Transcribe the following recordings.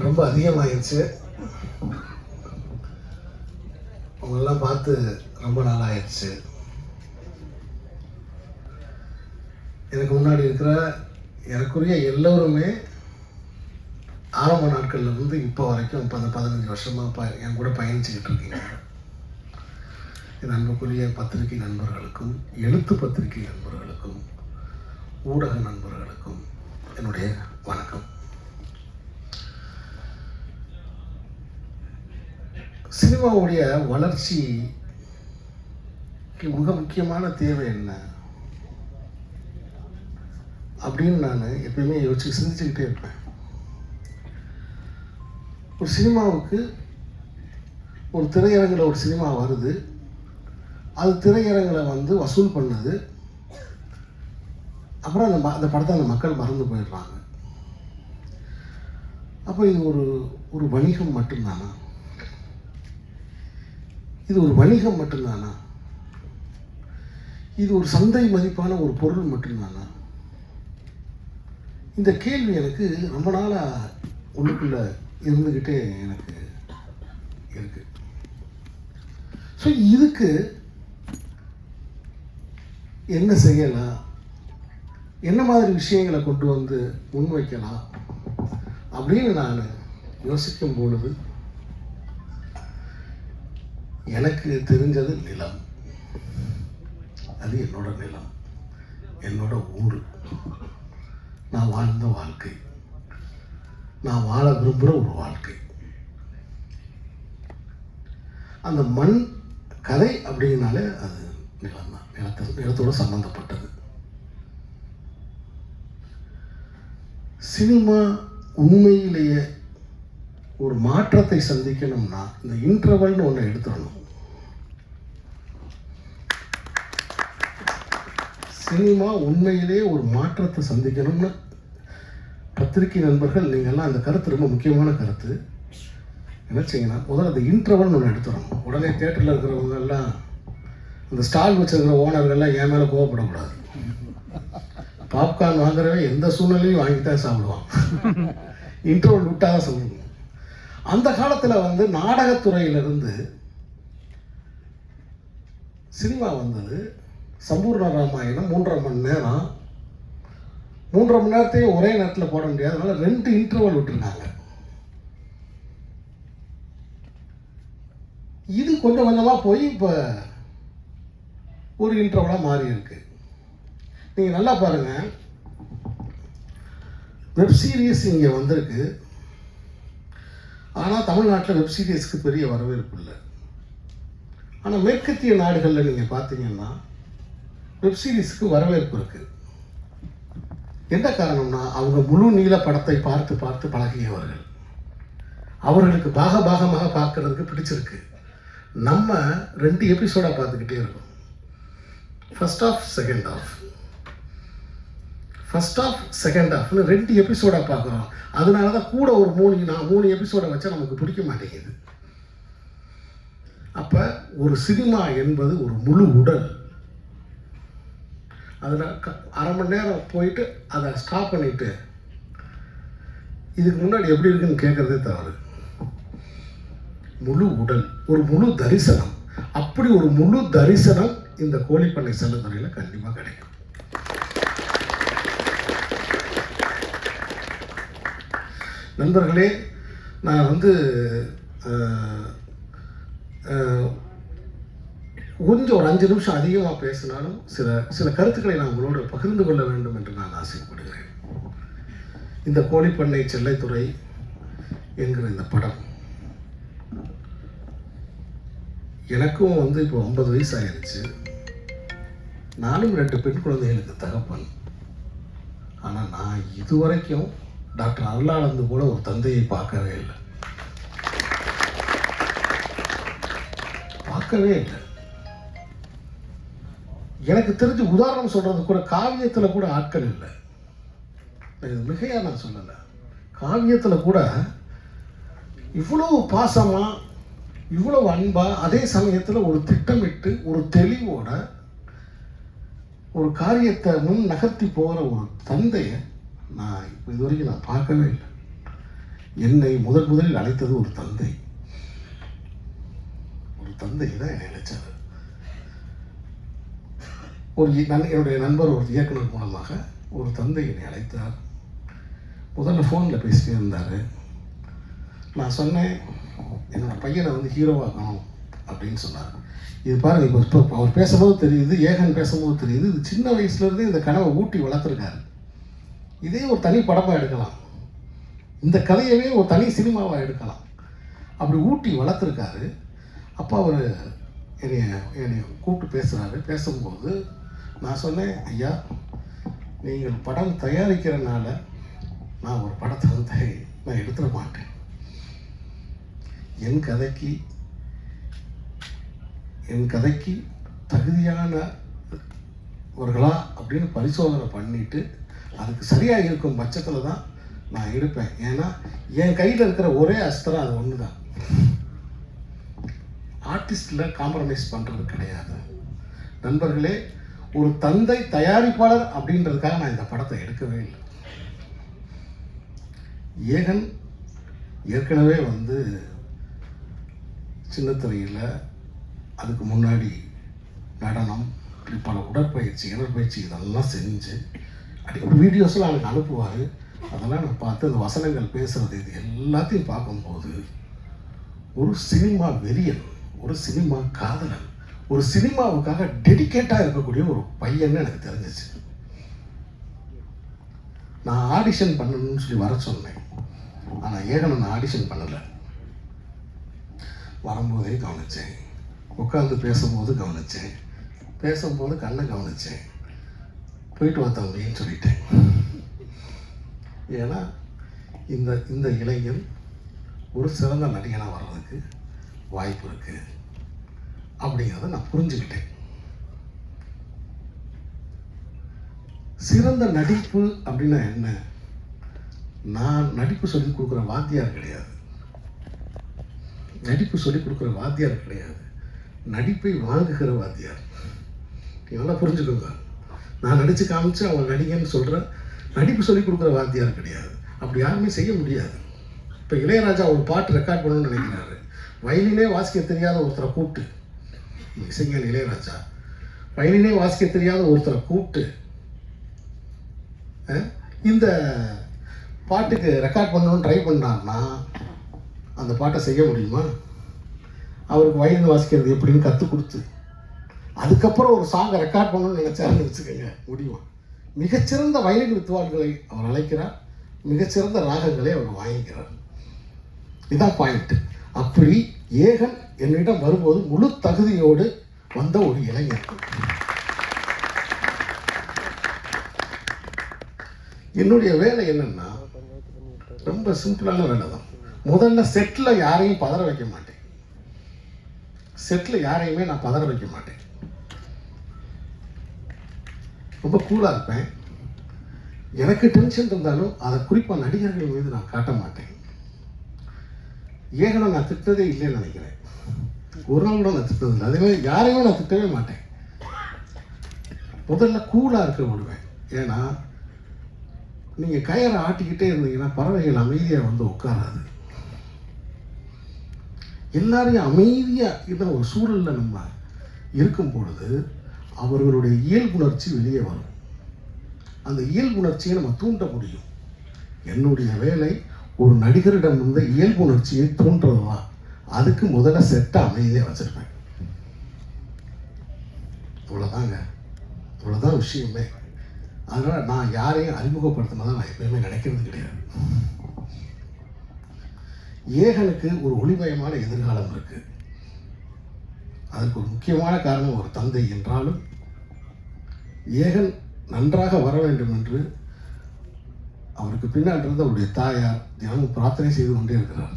ரொம்ப அதிகமாகிடுச்சு. அவங்களெல்லாம் பார்த்து ரொம்ப நாள் ஆயிடுச்சு. எனக்கு முன்னாடி இருக்கிற எனக்குரிய எல்லோருமே ஆரம்ப நாட்கள்ல இருந்து இப்போ வரைக்கும் 15 வருஷமாக என் கூட பயணிச்சுக்கிட்டு இருக்கீங்க. என் அன்புக்குரிய பத்திரிகை நண்பர்களுக்கும், எழுத்து பத்திரிகை நண்பர்களுக்கும், ஊடக நண்பர்களுக்கும் என்னுடைய வணக்கம். சினிமாவுடைய வளர்ச்சிக்கு மிக முக்கியமான தேவை என்ன அப்படின்னு நான் எப்பயுமே சிந்திச்சுக்கிட்டே இருப்பேன். ஒரு சினிமாவுக்கு ஒரு திரையரங்கில் ஒரு சினிமா வருது, அது திரையரங்கில் வசூல் பண்ணுது, அப்புறம் அந்த படத்தை அந்த மக்கள் மறந்து போயிடுறாங்க. அப்போ இது ஒரு வணிகம் மட்டும்தானா? இது ஒரு வணிகம் மட்டும்தானா? இது ஒரு சந்தை மதிப்பான ஒரு பொருள் மட்டும்தானா? இந்த கேள்வி எனக்கு ரொம்ப நாளாக உள்ளுக்குள்ள இருந்துக்கிட்டே எனக்கு இருக்கு. ஸோ இதுக்கு என்ன செய்யலாம், என்ன மாதிரி விஷயங்களை கொண்டு வந்து முன்வைக்கலாம் அப்படின்னு நான் யோசிக்கும் பொழுது எனக்கு தெரிஞ்சது நிலம். அது என்னோட நிலம், என்னோட ஊர், நான் வாழ்ந்த வாழ்க்கை, நான் வாழ விரும்புகிற ஒரு வாழ்க்கை. அந்த மண் கதை அப்படின்னாலே அது நிலம் தான், நிலத்தோடு சம்பந்தப்பட்டது. சினிமா உண்மையிலேயே ஒரு மாற்றத்தை சந்திக்கணும்னா இந்த இன்டர்வல்னு ஒன்று எடுத்துடணும். சினிமா உண்மையிலே ஒரு மாற்றத்தை சந்திக்கணும்னு பத்திரிகை நண்பர்கள் நீங்கள்லாம் அந்த கருத்து ரொம்ப முக்கியமான கருத்து. என்ன செய்யணும், முதல்ல அந்த இன்டர்வல்னு ஒன்று எடுத்துடணும். உடனே தியேட்டரில் இருக்கிறவங்க எல்லாம் அந்த ஸ்டால் வச்சிருக்கிற ஓனர்கள்லாம் என் மேலே கோவப்படக்கூடாது. பாப்கார்ன் வாங்குறவே எந்த சூழ்நிலையும் வாங்கித்தான் சாப்பிடுவான். இன்டர்வல் விட்டாதான் சொல்லணும். அந்த காலத்தில் நாடகத்துறையிலிருந்து சினிமா வந்தது. சம்பூர்ண ராமாயணம் 3.5 மணி நேரம், 3.5 மணி நேரத்தையும் ஒரே நேரத்தில் போட முடியாது, அதனால 2 இன்டர்வல் விட்டுருக்காங்க. இது கொஞ்சம் கொஞ்சமாக போய் இப்போ ஒரு இன்டர்வலாக மாறி இருக்கு. நீங்கள் நல்லா பாருங்கள், வெப் சீரிஸ் இங்கே வந்திருக்கு. ஆனால் தமிழ்நாட்டில் வெப் சீரிஸ்க்கு பெரிய வரவேற்பு இல்லை. ஆனால் மேற்கத்திய நாடுகளில் நீங்கள் பார்த்தீங்கன்னா வெப் சீரிஸ்க்கு வரவேற்பு இருக்குது. என்ன காரணம்னா அவங்க முழு நீள படத்தை பார்த்து பார்த்து பழகியவர்கள், அவர்களுக்கு பாகமாக பார்க்கறதுக்கு பிடிச்சிருக்கு. நம்ம 2 எபிசோடாக பார்த்துக்கிட்டே இருக்கோம். ஃபர்ஸ்ட் ஆஃப் செகண்ட் ஆஃப்னு 2 எபிசோடாக பார்க்குறோம். அதனால தான் கூட ஒரு 3 எபிசோடை வச்சா நமக்கு பிடிக்க மாட்டேங்குது. அப்போ ஒரு சினிமா என்பது ஒரு முழு உடல். அதில் 1/2 மணி நேரம் போயிட்டு அதை ஸ்டாப் பண்ணிவிட்டு இதுக்கு முன்னாடி எப்படி இருக்குன்னு கேட்குறதே தவறு. முழு உடல், ஒரு முழு தரிசனம். அப்படி ஒரு முழு தரிசனம் இந்த கோழிப்பண்ணை செல்லத்துறையில் கண்டிப்பாக கிடைக்கும். நண்பர்களே, நான் கொஞ்சம் ஒரு 5 நிமிஷம் அதிகமாக பேசினாலும் சில கருத்துக்களை நான் உங்களோடு பகிர்ந்து கொள்ள வேண்டும் என்று நான் ஆசைப்படுகிறேன். இந்த கோழிப்பண்ணை செல்லத்துறை என்கிற இந்த படம் எனக்கும் இப்போ 50 வயசு ஆயிடுச்சு. நானும் 2 பெண் குழந்தைகளுக்கு தகப்பன். ஆனால் நான் இதுவரைக்கும் டாக்டர் அருளானந்து போல ஒரு தந்தையை பார்க்கவே இல்லை. எனக்கு தெரிஞ்சு உதாரணம் சொல்றது கூட காவியத்தில் கூட ஆட்கள் இல்லை. மிகையா நான் சொல்லலை, காவியத்தில் கூட இவ்வளவு பாசமா, இவ்வளவு அன்பா, அதே சமயத்தில் ஒரு திட்டமிட்டு ஒரு தெளிவோட ஒரு காரியத்தை முன் நகர்த்தி போகிற ஒரு தந்தையை நான் இது வரைக்கும் நான் பார்க்கவே இல்லை. என்னை முதலில் அழைத்தது ஒரு தந்தை. ஒரு தந்தை தான் என்னை அழைச்சார். என்னுடைய நண்பர் ஒரு இயக்குனர் மூலமாக ஒரு தந்தை என்னை அழைத்தார். முதல்ல ஃபோனில் பேசிட்டே இருந்தார். நான் சொன்னேன், என்னோடய பையனை வந்து ஹீரோவாக்கணும் அப்படின்னு சொன்னார். இது பாருங்கள், இப்போ அவர் பேசும்போது தெரியுது, ஏகன் பேசும்போது தெரியுது, இது சின்ன வயசுலேருந்து இந்த கனவை ஊட்டி வளர்த்துருக்காரு. இதே ஒரு தனி படமாக எடுக்கலாம், இந்த கதையவே ஒரு தனி சினிமாவாக எடுக்கலாம். அப்படி ஊட்டி வளர்த்துருக்காரு. அப்போ அவர் என்னை கூப்பிட்டு பேசுகிறாரு. பேசும்போது நான் சொன்னேன், ஐயா, நீங்கள் படம் தயாரிக்கிறனால நான் ஒரு படத்தை வந்து நான் எடுத்துட மாட்டேன். என் கதைக்கு தகுதியானவர்களா அப்படின்னு பரிசோதனை பண்ணிட்டு அதுக்கு சரியாக இருக்கும் பட்சத்தில் தான் நான் எடுப்பேன். ஏன்னா என் கையில் இருக்கிற ஒரே அஸ்திரம் அது ஒன்று தான். ஆர்டிஸ்டில் காம்ப்ரமைஸ் பண்ணுறது கிடையாது. நண்பர்களே, ஒரு தந்தை தயாரிப்பாளர் அப்படின்றதுக்காக நான் இந்த படத்தை எடுக்கவே இல்லை. ஏகன் ஏற்கனவே வந்து சின்னத்திரையில் அதுக்கு முன்னாடி நடனம், பல உடற்பயிற்சி, இடற்பயிற்சி இதெல்லாம் செஞ்சு வீடியோஸ்லாம் எனக்கு அனுப்புவார். அதெல்லாம் நான் பார்த்து அந்த வசனங்கள் பேசுகிறது இது எல்லாத்தையும் பார்க்கும்போது ஒரு சினிமா வெறியன், ஒரு சினிமா காதலன், ஒரு சினிமாவுக்காக டெடிக்கேட்டாக இருக்கக்கூடிய ஒரு பையன்னு எனக்கு தெரிஞ்சிச்சு. நான் ஆடிஷன் பண்ணணும்னு சொல்லி வர சொன்னேன். ஆனால் ஏகனை நான் ஆடிஷன் பண்ணலை. வரும்போதே கவனித்தேன், உட்காந்து பேசும்போது கவனித்தேன், பேசும்போது கண்ணை கவனித்தேன். போயிட்டு வா தம்பின்னு சொல்லிட்டேன். ஏன்னா இந்த இளைஞன் ஒரு சிறந்த நடிகனாக வர்றதுக்கு வாய்ப்பு இருக்குது அப்படிங்கிறத நான் புரிஞ்சுக்கிட்டேன். சிறந்த நடிப்பு அப்படின்னா என்ன? நான் நடிப்பு சொல்லிக் கொடுக்குற வாத்தியார் கிடையாது. நடிப்பு சொல்லிக் கொடுக்குற வாத்தியார் கிடையாது, நடிப்பை வாங்குகிற வாத்தியார். நல்லா புரிஞ்சுக்கோங்க. நான் நடித்து காமிச்சு அவன் நடிகன்னு சொல்கிற நடிப்பு சொல்லிக் கொடுக்குற வாத்தியார் கிடையாது. அப்படி யாருமே செய்ய முடியாது. இப்போ இளையராஜா ஒரு பாட்டு ரெக்கார்ட் பண்ணணும்னு நினைக்கிறாரு. வயலினே வாசிக்க தெரியாத ஒருத்தரை கூப்பிட்டு, இசைஞானி இளையராஜா வயலினே வாசிக்க தெரியாத ஒருத்தரை கூப்பிட்டு இந்த பாட்டுக்கு ரெக்கார்ட் பண்ணணும்னு ட்ரை பண்ணார்னா அந்த பாட்டை செய்ய முடியுமா? அவருக்கு வயலின் வாசிக்கிறது எப்படின்னு கற்றுக் கொடுத்து அதுக்கப்புறம் ஒரு சாங்கை ரெக்கார்ட் பண்ணணும்னு நினச்சாருன்னு வச்சுக்கோங்க, முடியுமா? மிகச்சிறந்த வயலின் வித்வான்களை அவர் அழைக்கிறார், மிகச்சிறந்த ராகங்களை அவர் வாங்கிக்கிறார். இதுதான் பாயிண்ட். அப்படி ஏகன் என்னிடம் வரும்போது முழு தகுதியோடு வந்த ஒரு இளைஞர். என்னுடைய வேலை என்னன்னா ரொம்ப சிம்பிளான வேலை தான். முதல்ல செட்டில் யாரையும் பதற வைக்க மாட்டேன். செட்டில் யாரையுமே நான் பதற வைக்க மாட்டேன். ரொம்ப கூலாக இருப்பேன். எனக்கு டென்ஷன் இருந்தாலும் அதை குறிப்பாக நடிகர்கள் மீது நான் காட்ட மாட்டேன். ஏகனை நான் திட்டதே இல்லைன்னு நினைக்கிறேன். ஒரு நாள் கூட நான் திட்டதில்லை. அதேமாதிரி யாரையுமே நான் திட்டவே மாட்டேன். முதல்ல கூலாக இருக்க விடுவேன். ஏன்னா நீங்கள் கயரை ஆட்டிக்கிட்டே இருந்தீங்கன்னா பறவைகள் அமைதியாக வந்து உட்காராது. எல்லாரையும் அமைதியாக இந்த ஒரு சூழலில் நம்ம இருக்கும் பொழுது அவர்களுடைய இயல்புணர்ச்சி வெளியே வரும். அந்த இயல்புணர்ச்சியை நம்ம தூண்ட முடியும். என்னுடைய வேலை ஒரு நடிகரிடம் இருந்த இயல்புணர்ச்சியை தூண்டுறது தான். அதுக்கு முதல்ல செட்டை அமைதியாக வச்சுருப்பேன். இவ்வளோதாங்க, இவ்வளோதான் விஷயமே. அதனால் நான் யாரையும் அறிமுகப்படுத்தினதான் நான் எப்பயுமே நினைக்கிறது கிடையாது. ஏகனுக்கு ஒரு ஒளிமயமான எதிர்காலம் இருக்கு. அதற்கு ஒரு முக்கியமான காரணம் ஒரு தந்தை என்றாலும் ஏகன் நன்றாக வர வேண்டும் என்று அவருக்கு பின்னால் இருந்து அவருடைய தாயார் தினமும் பிரார்த்தனை செய்து கொண்டே இருக்கிறார்.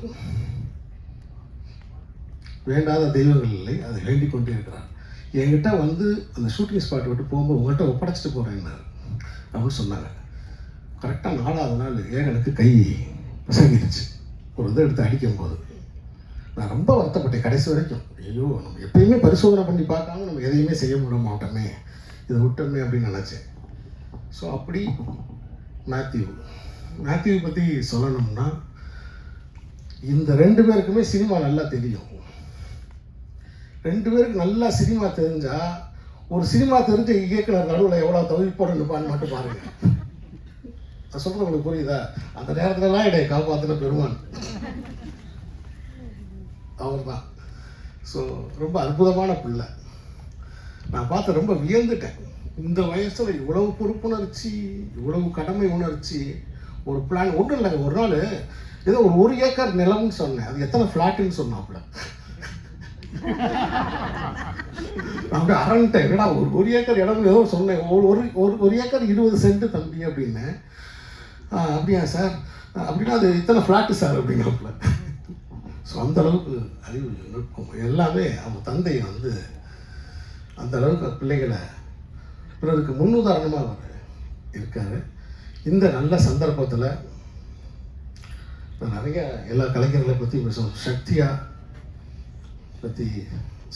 வேண்டாத தெய்வங்கள் இல்லை, அதை வேண்டிக் கொண்டே இருக்கிறார். என்கிட்ட வந்து அந்த ஷூட்டிங் ஸ்பாட் விட்டு போகும்போது உங்கள்கிட்ட ஒப்படைச்சிட்டு போகிறேன்னாரு அப்படின்னு சொன்னாங்க. கரெக்டாக 4வது நாள் ஏகனுக்கு கை பிசங்கிருச்சு. ஒரு இதை எடுத்து அடிக்கும்போது நான் ரொம்ப வருத்தப்பட்டேன் கடைசி வரைக்கும். ஐயோ, நம்ம எப்பயுமே பரிசோதனை பண்ணி பார்க்காம நம்ம எதையுமே செய்ய விட மாட்டோமே, இதை விட்டோமே அப்படின்னு நினச்சேன். ஸோ அப்படி மேத்யூ பற்றி சொல்லணும்னா இந்த 2 பேருக்குமே சினிமா நல்லா தெரியும். 2 பேருக்கு நல்லா சினிமா தெரிஞ்சா ஒரு சினிமா தெரிஞ்ச இயக்குனர் நடுவில் எவ்வளோ தவிப்போட நிற்பான்னு மட்டும் பாருங்க. நான் சொல்றது உங்களுக்கு புரியுதா? அந்த நேரத்துலலாம் என்னை காப்பாற்றின பெருமான் அவர் தான். ஸோ ரொம்ப அற்புதமான பிள்ளை. நான் பார்த்து ரொம்ப வியந்துட்டேன். இந்த வயசில் இவ்வளவு பொறுப்புணர்ச்சி, இவ்வளவு கடமை உணர்ச்சி, ஒரு பிளான். ஒன்றும் இல்லைங்க, ஒரு நாள் ஏதோ ஒரு ஏக்கர் நிலம்னு சொன்னேன். அது எத்தனை ஃப்ளாட்டுன்னு சொன்னாப்புல. அப்படியே அரண்ட்டேன். என்னடா ஒரு ஏக்கர் இடம் ஏதோ சொன்னேன். ஒரு ஏக்கர் 20 சென்ட் தம்பி அப்படின்னு. அப்படியா சார்? அப்படின்னா அது இத்தனை ஃப்ளாட்டு சார் அப்படிங்கிறப்பல. ஸோ அந்த அளவுக்கு அறிவு நுட்பம் எல்லாமே அவங்க தந்தை வந்து அந்த அளவுக்கு பிள்ளைகளை பிறருக்கு முன்னுதாரணமாக அவர் இருக்கார். இந்த நல்ல சந்தர்ப்பத்தில் நான் நிறைய எல்லா கலைஞர்களை பற்றி பேசுவோம். சத்யா பற்றி,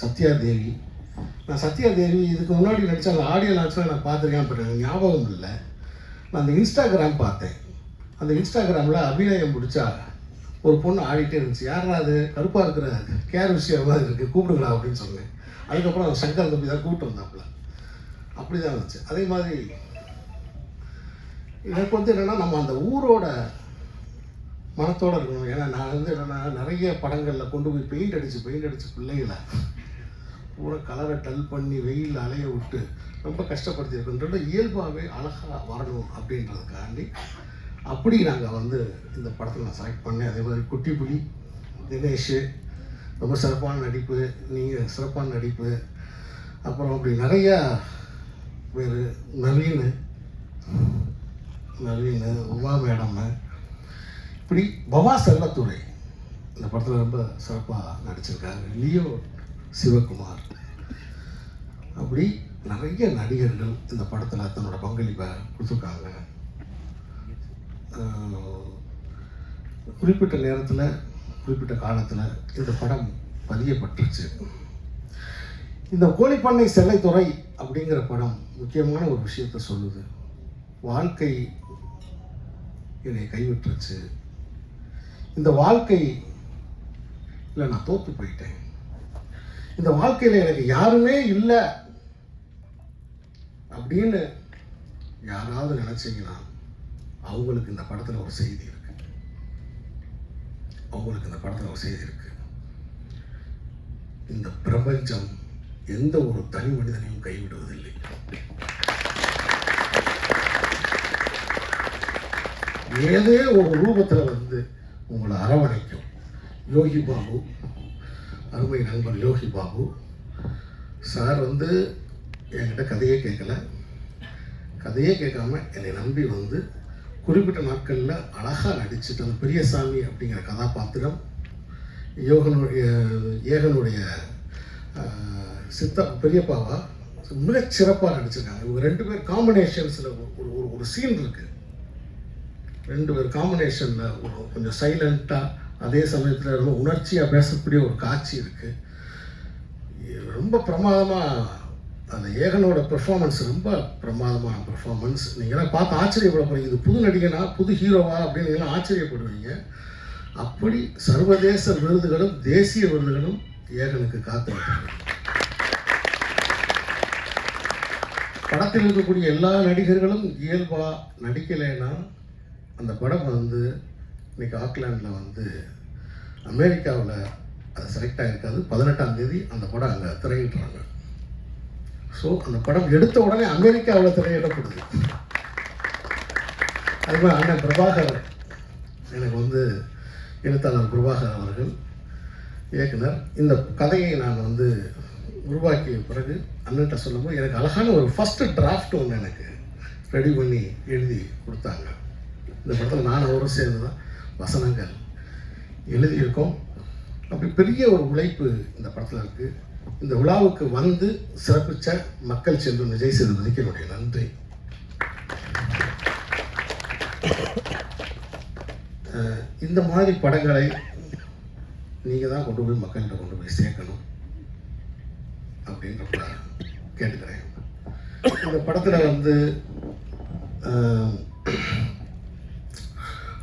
சத்யா தேவி. நான் சத்யா தேவி இதுக்கு முன்னாடி நடித்த அந்த ஆடியோ லான்ச்சில் நான் பார்த்துருக்கேன், பட் எனக்கு ஞாபகம் இல்லை. நான் அந்த இன்ஸ்டாகிராம் பார்த்தேன். அந்த இன்ஸ்டாகிராமில் அபிநயம் பிடிச்சா ஒரு பொண்ணு ஆடிட்டே இருந்துச்சு. யாரா அது கருப்பாக இருக்கிற கேர் விஷயமாக இருக்குது, கூப்பிடுங்களா அப்படின்னு சொன்னேன். அதுக்கப்புறம் சங்கர் தம்பி தான் கூப்பிட்டு வந்தாப்புல. அப்படி தான் இருந்துச்சு. அதே மாதிரி எனக்கு வந்து என்னென்னா நம்ம அந்த ஊரோட மனத்தோடு இருக்கணும். ஏன்னா நான் வந்து என்னென்னா நிறைய படங்களில் கொண்டு போய் பெயிண்ட் அடித்து பிள்ளைகளை பூரா கலரை டல் பண்ணி வெயிலில் அலைய விட்டு ரொம்ப கஷ்டப்படுத்தியிருக்கின்ற இயல்பாகவே அழகாக வரணும் அப்படின்றதுக்காண்டி அப்படி நாங்கள் வந்து இந்த படத்தில் நான் செலக்ட் பண்ணேன். அதே மாதிரி குட்டி புலி, தினேஷ் ரொம்ப சிறப்பான நடிப்பு, நீங்கள் சிறப்பான நடிப்பு. அப்புறம் அப்படி நிறையா பேர், நவீன், உமா மேடம், இப்படி பவா செல்லத்துறை இந்த படத்தில் ரொம்ப சிறப்பாக நடிச்சிருக்காங்க. லியோ சிவகுமார், அப்படி நிறைய நடிகர்கள் இந்த படத்தில் தன்னோட பங்களிப்பை கொடுத்துருக்காங்க. குறிப்பிட்ட நேரத்தில், குறிப்பிட்ட காலத்தில் இந்த படம் பதியப்பட்டுருச்சு. இந்த கோழிப்பண்ணை செல்லைத்துறை அப்படிங்கிற படம் முக்கியமான ஒரு விஷயத்தை சொல்லுது. வாழ்க்கை என்னை கைவிட்டுருச்சு, இந்த வாழ்க்கை இல்லை, நான் தோற்று போயிட்டேன், இந்த வாழ்க்கையில் எனக்கு யாருமே இல்லை அப்படின்னு யாராவது நினைச்சீங்கன்னா அவங்களுக்கு இந்த படத்தில் ஒரு செய்தி இருக்கு. இந்த பிரபஞ்சம் எந்த ஒரு தனி மனிதனையும் கைவிடுவதில்லை. ஏதே ஒரு ரூபத்தில் வந்து உங்களை அரவணைக்கும். யோகி பாபு, அருமை நண்பர் யோகி பாபு சார் வந்து என்கிட்ட கதையே கேட்காம என்னை நம்பி வந்து குறிப்பிட்ட நாட்களில் அழகாக நடிச்சுட்டு அந்த பெரியசாமி அப்படிங்கிற கதாபாத்திரம் ஏகனுடைய பெரியப்பாவா மிகச் சிறப்பாக நடிச்சிருக்காங்க. இவங்க 2 பேர் காம்பினேஷன்ஸில் ஒரு சீன் இருக்குது. 2 பேர் காம்பினேஷனில் கொஞ்சம் சைலண்ட்டாக, அதே சமயத்தில் ரொம்ப உணர்ச்சியாக பேசக்கூடிய ஒரு காட்சி இருக்குது. ரொம்ப பிரமாதமாக அந்த ஏகனோட பெர்ஃபார்மன்ஸ், ரொம்ப பிரமாதமான பெர்ஃபார்மன்ஸ். நீங்களாம் பார்த்து ஆச்சரியப்பட போகிறீங்க. இது புது நடிகனா, புது ஹீரோவா அப்படின்னு நீங்களாம் ஆச்சரியப்படுவீங்க. அப்படி சர்வதேச விருதுகளும் தேசிய விருதுகளும் ஏகனுக்கு காத்திருக்காங்க. படத்தில் இருக்கக்கூடிய எல்லா நடிகர்களும் இயல்பாக நடிக்கலைன்னா அந்த படம் வந்து இன்னைக்கு ஆக்லாண்டில் வந்து அமெரிக்காவில் அது செலக்ட் ஆகிருக்காது. 18ஆம் தேதி அந்த படம் அங்கே திரையிடுறாங்க. ஸோ அந்த படம் எடுத்த உடனே அமெரிக்காவில் திரையிடப்படுது. அதுமாதிரி அண்ணன் பிரபாகர், எனக்கு வந்து எழுத்தாளர் பிரபாகர் அவர்கள் இயக்குனர், இந்த கதையை நான் வந்து உருவாக்கிய பிறகு அண்ணன்ட்ட சொல்லும்போது எனக்கு அழகான ஒரு ஃபஸ்ட்டு டிராஃப்ட் ஒன்று எனக்கு ரெடி பண்ணி எழுதி கொடுத்தாங்க. இந்த படத்தில் நான் அவரும் சேர்ந்து தான் வசனங்கள் எழுதியிருக்கோம். அப்படி பெரிய ஒரு உழைப்பு இந்த படத்தில் இருக்குது. இந்த விழாவுக்கு வந்து சிறப்பித்த மக்கள் செல்வன் விஜய் சேதுபதிக்கு என்னுடைய நன்றி. இந்த மாதிரி படங்களை நீங்கள் தான் கொண்டு போய் மக்கள்கிட்ட கொண்டு போய் சேர்க்கணும் அப்படின்ற கேட்டுக்கிறேன். இந்த படத்தில் வந்து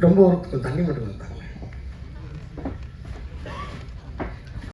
ரொம்ப ஒரு தண்ணி மட்டும் இருந்தாங்க.